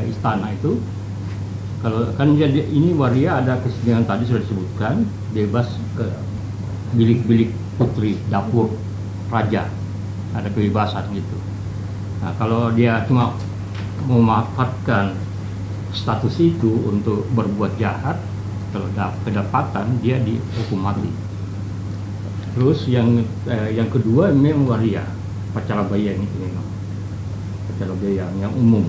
istana itu, kalau kan jadi ini waria ada kesenian tadi sudah disebutkan, bebas ke bilik-bilik putri dapur raja, ada kebebasan gitu. Nah kalau dia cuma memanfaatkan status itu untuk berbuat jahat, kalau kedapatan dia dihukum mati. Terus yang kedua memang waria, Pacarabayang itu memang Pacarabayang yang umum.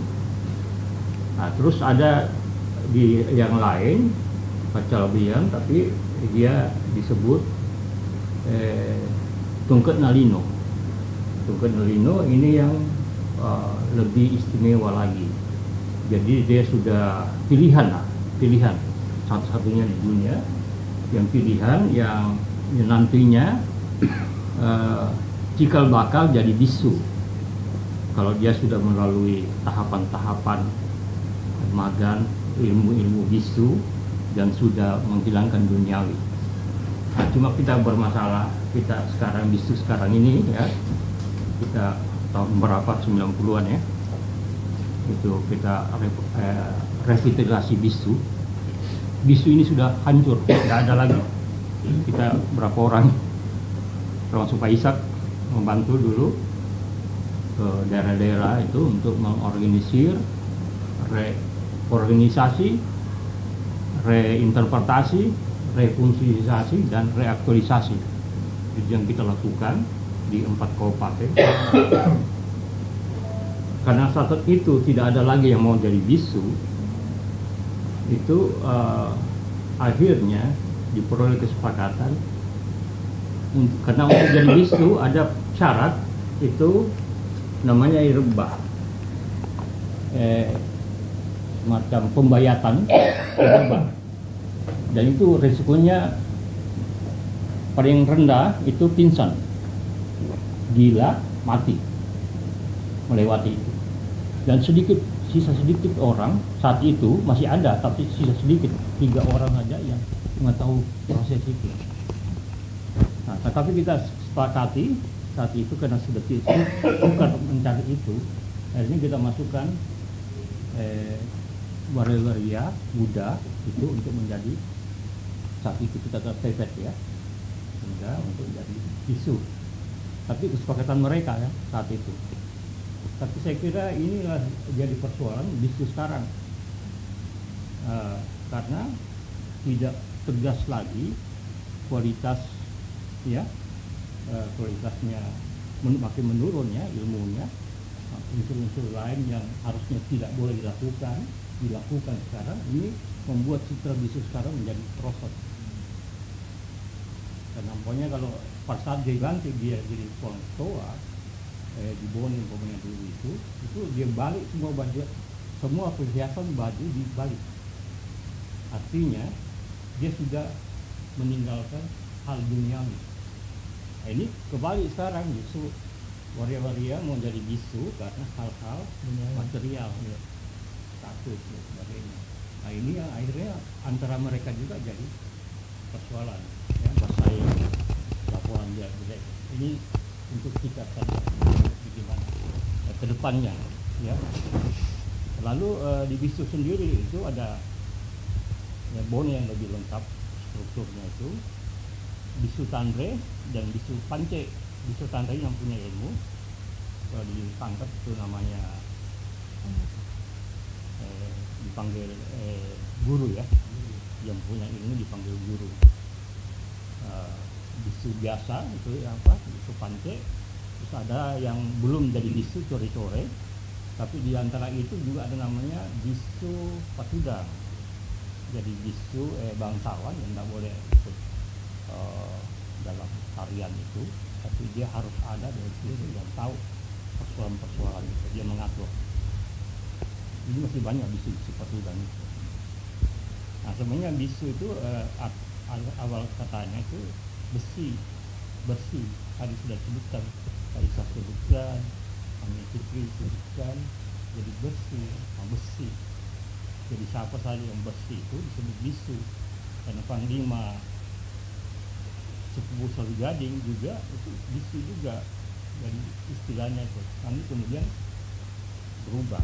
Nah terus ada di yang lain Pacarabayang tapi dia disebut Tungkut Nalino. Tungkut Nalino ini yang lebih istimewa lagi. Jadi dia sudah pilihan satu-satunya di dunia yang pilihan yang nantinya cikal bakal jadi bisu kalau dia sudah melalui tahapan-tahapan magan ilmu-ilmu bisu dan sudah menghilangkan duniawi. Nah, cuma kita bermasalah kita sekarang bisu sekarang ini ya, kita tahun berapa 90-an ya, itu kita revitalisasi bisu ini sudah hancur, tidak ada lagi. Kita berapa orang termasuk Pak Ishak membantu dulu ke daerah-daerah itu untuk mengorganisir reorganisasi, reinterpretasi, refungsiisasi dan reaktualisasi. Itu yang kita lakukan di 4 kabupaten. Karena saat itu tidak ada lagi yang mau jadi bisu, itu akhirnya diperoleh kesepakatan karena untuk jadi bisu ada syarat itu namanya irbah, semacam pembayatan irbah, dan itu risikonya paling rendah itu pingsan, gila, mati melewati itu. Dan sisa sedikit orang saat itu masih ada, tapi sisa sedikit, 3 orang aja yang mengetahui proses itu. Nah, tapi kita sepakati saat itu karena sudah bukan mencari itu, akhirnya kita masukkan waria-waria muda itu untuk menjadi, saat itu kita pepet ya, muda untuk menjadi bisu. Tapi kesepakatan mereka ya saat itu. Tapi saya kira inilah jadi persoalan bisu sekarang, karena tidak tegas lagi kualitas ya, kualitasnya makin menurun ya, ilmunya, unsur-unsur lain yang harusnya tidak boleh dilakukan sekarang ini membuat citra bisu sekarang menjadi merosot. Dan nampaknya kalau pas saat dia ganti dia jadi kepala ketua di Boni pokoknya dulu itu dia balik semua baju, semua perhiasan baju dibalik. Artinya dia sudah meninggalkan hal duniawi. Nah, ini kebalik sekarang, justru waria-waria mau jadi bisu karena hal-hal material ya, status dan sebagainya. Nah ini yang akhirnya antara mereka juga jadi persoalan ya, bersaing, laporan dia jelek. Ini untuk kita saja bagaimana ke depannya ya. Lalu di bisu sendiri itu ada ya, Boni yang lebih lengkap strukturnya itu, bisu Tandre dan bisu Pance. Bisu Tandre yang punya ilmu, kalau ditangkap itu namanya dipanggil guru ya, yang punya ilmu dipanggil guru. Bisu biasa itu apa, bisu Pance. Terus ada yang belum jadi bisu core-core, tapi di antara itu juga ada namanya bisu Patudang. Jadi bisu bangsawan yang tidak boleh ikut dalam tarian itu, tapi dia harus ada dari situ yang tahu persoalan-persoalan itu, dia mengatur. Ini masih banyak bisu-bisu Patudang itu. Nah sebenarnya bisu itu awal katanya itu bersih, tadi sudah sebutkan, tadi saya sebutkan, kami Fikri sebutkan, jadi bersih, besi. Jadi siapa saja yang bersih itu disebut bisu. Karena Panglima Sepupu Sari Gading juga itu bisu juga, jadi istilahnya itu. Kami kemudian berubah.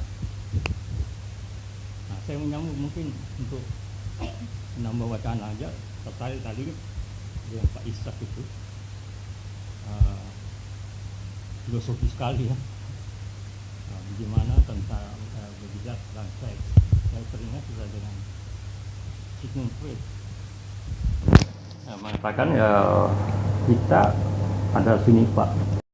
saya menyambung mungkin untuk menambah wacana aja, tertarik tadi dengan Pak Ishak itu, filosofi sekali ya. Bagaimana tentang berbicara tentang seks. Saya teringat juga dengan Sigmund Freud mengatakan ya kita adalah seni Pak.